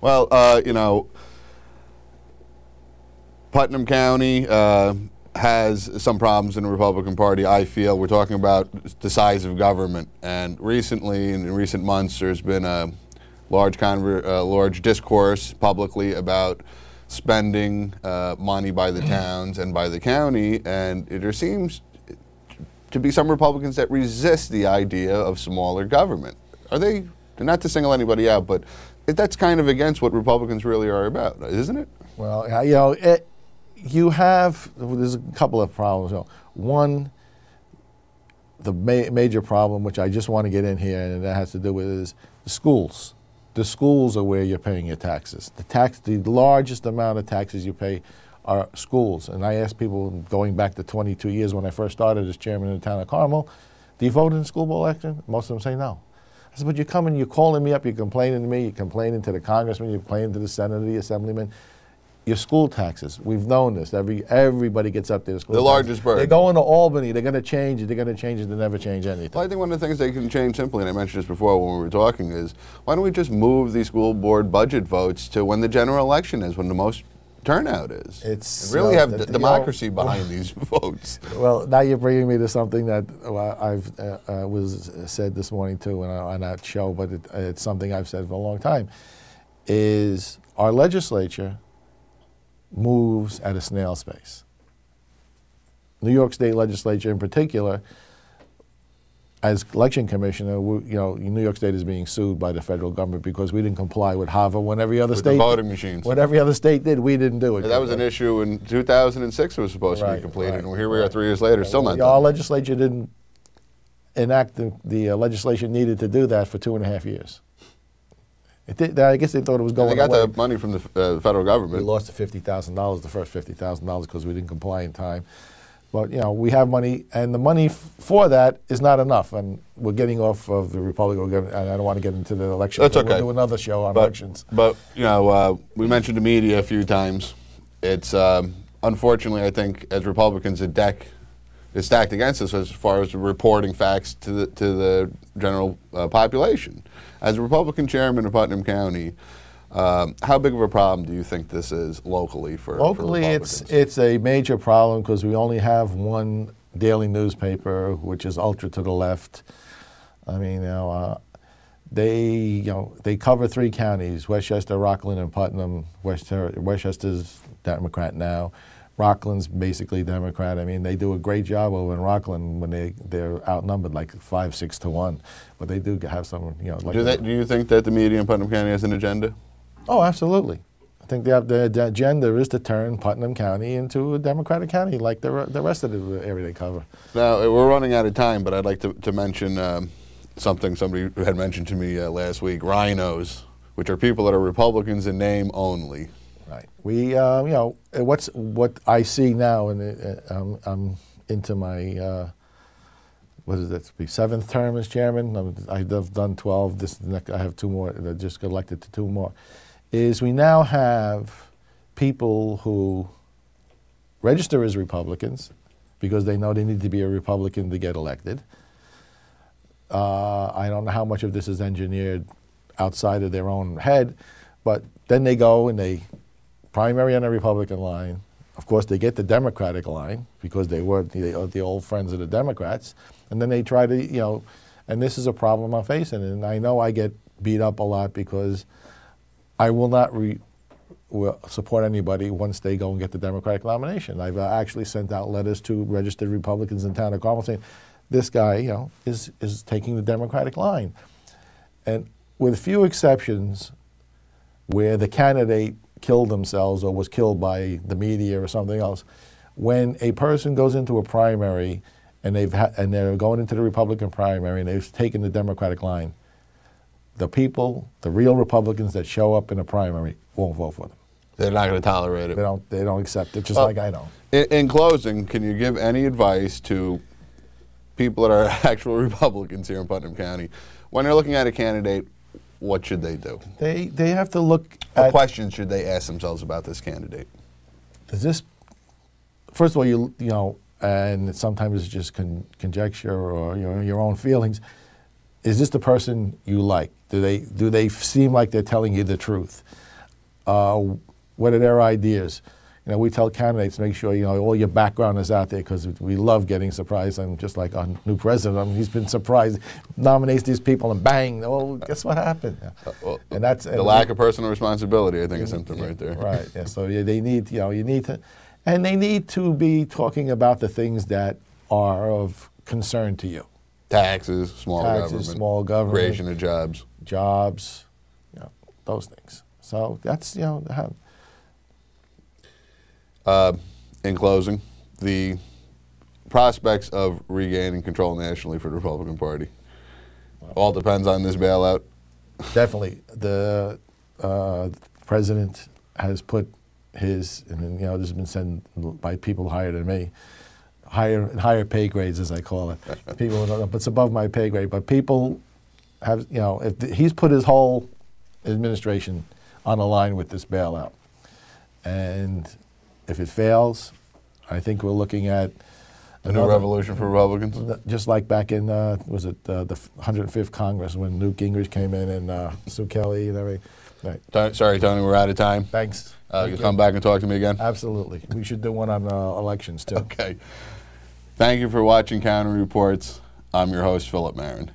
Well, you know, Putnam County has some problems in the Republican Party, I feel. We're talking about the size of government. And recently, in recent months, there's been a large discourse publicly about spending money by the towns and by the county. And there seems to be some Republicans that resist the idea of smaller government. They're not to single anybody out, but that's kind of against what Republicans really are about, isn't it? Well, you know, there's a couple of problems. One, the major problem, which I just want to get in here, and that has to do with, is the schools. The schools are where you're paying your taxes. The largest amount of taxes you pay are schools. And I ask people, going back to 22 years when I first started as chairman of the town of Carmel, do you vote in the school board election? Most of them say no. I said, but you're coming, you're calling me up, you're complaining to me, you're complaining to the congressman, you're complaining to the senator, the assemblyman. Your school taxes, we've known this. Everybody gets up there. The largest burden. They're going to Albany, they're going to change it, they're going to change it, they never change anything. Well, I think one of the things they can change simply, and I mentioned this before when we were talking, is why don't we just move the school board budget votes to when the general election is, when the most turnout is? It's really have democracy behind these votes. Well, now you're bringing me to something that I've was said this morning too on that show, but it's something I've said for a long time, is our legislature moves at a snail's pace. New York State legislature in particular, as election commissioner, New York State is being sued by the federal government because we didn't comply with HAVA when every other state, the voting machines. When every other state did, we didn't do it. Yeah, that was an issue in 2006. It was supposed to be completed, and here we are 3 years later, still not done. Our legislature didn't enact the legislation needed to do that for 2.5 years. I guess they thought it was going away. They got the money from the federal government. We lost the $50,000, the first $50,000, because we didn't comply in time. But, you know, we have money, and the money for that is not enough. And we're getting off of the Republican government, and I don't want to get into the election. That's okay. We'll do another show on elections. But, you know, we mentioned the media a few times. It's, unfortunately, I think, as Republicans, the deck is stacked against us as far as reporting facts to the general population. As a Republican chairman of Putnam County, how big of a problem do you think this is locally for Republicans? It's a major problem because we only have one daily newspaper, which is ultra to the left. I mean, they cover 3 counties: Westchester, Rockland, and Putnam. Westchester's Democrat now. Rockland's basically Democrat. I mean, they do a great job over in Rockland when they're outnumbered like 5-6 to 1. But they do have some, you know. Like do you think that the media in Putnam County has an agenda? Oh, absolutely. I think the agenda is to turn Putnam County into a Democratic county like the rest of the area they cover. Now, we're running out of time, but I'd like to mention something somebody had mentioned to me last week, rhinos, which are people that are Republicans in name only. Right. We, you know, what I see now, and I'm into my, what is that, 7th term as chairman. I've done 12. I have 2 more. I just got elected to 2 more. Is we now have people who register as Republicans because they know they need to be a Republican to get elected. I don't know how much of this is engineered outside of their own head, but then they go and they primary on the Republican line. Of course, they get the Democratic line because they were the old friends of the Democrats. And then they try to, you know, and this is a problem I'm facing. And I know I get beat up a lot because I will not support anybody once they go and get the Democratic nomination. I've actually sent out letters to registered Republicans in town of Carmel saying, this guy, you know, is taking the Democratic line. And with few exceptions where the candidate killed themselves or was killed by the media or something else, when a person goes into a primary and they're going into the Republican primary and they've taken the Democratic line, the people, the real Republicans that show up in a primary won't vote for them. They're not going to tolerate it. They don't accept it, just like I don't. In closing, can you give any advice to people that are actual Republicans here in Putnam County when they're looking at a candidate? What should they do? They have to look at... What questions should they ask themselves about this candidate? Is this... First of all, you know, and sometimes it's just conjecture or your own feelings. Is this the person you like? Do they seem like they're telling you the truth? what are their ideas? You know, we tell candidates, make sure, you know, all your background is out there, because we love getting surprised. And just like our new president, I mean, he's been surprised, nominates these people, and bang, well, guess what happened? Well, and that's the lack of personal responsibility, I think, is a symptom right there. Right, yeah, so yeah, they need, you know, you need to, and they need to be talking about the things that are of concern to you. Taxes, small government, creation of jobs, you know, those things. So that's, you know, how. In closing, the prospects of regaining control nationally for the Republican Party all depends on this bailout. Definitely, the president has put his, and you know, this has been said by people higher than me, higher pay grades, as I call it. People, but it's above my pay grade. But people have, you know, if he's put his whole administration on the line with this bailout, and if it fails, I think we're looking at a new revolution for Republicans. Just like back in was it the 105th Congress when Newt Gingrich came in and Sue Kelly and everything. Right. Sorry, Tony, we're out of time. Thanks. You come back and talk to me again? Absolutely. We should do one on elections, too. Okay. Thank you for watching County Reports. I'm your host, Philip Marin.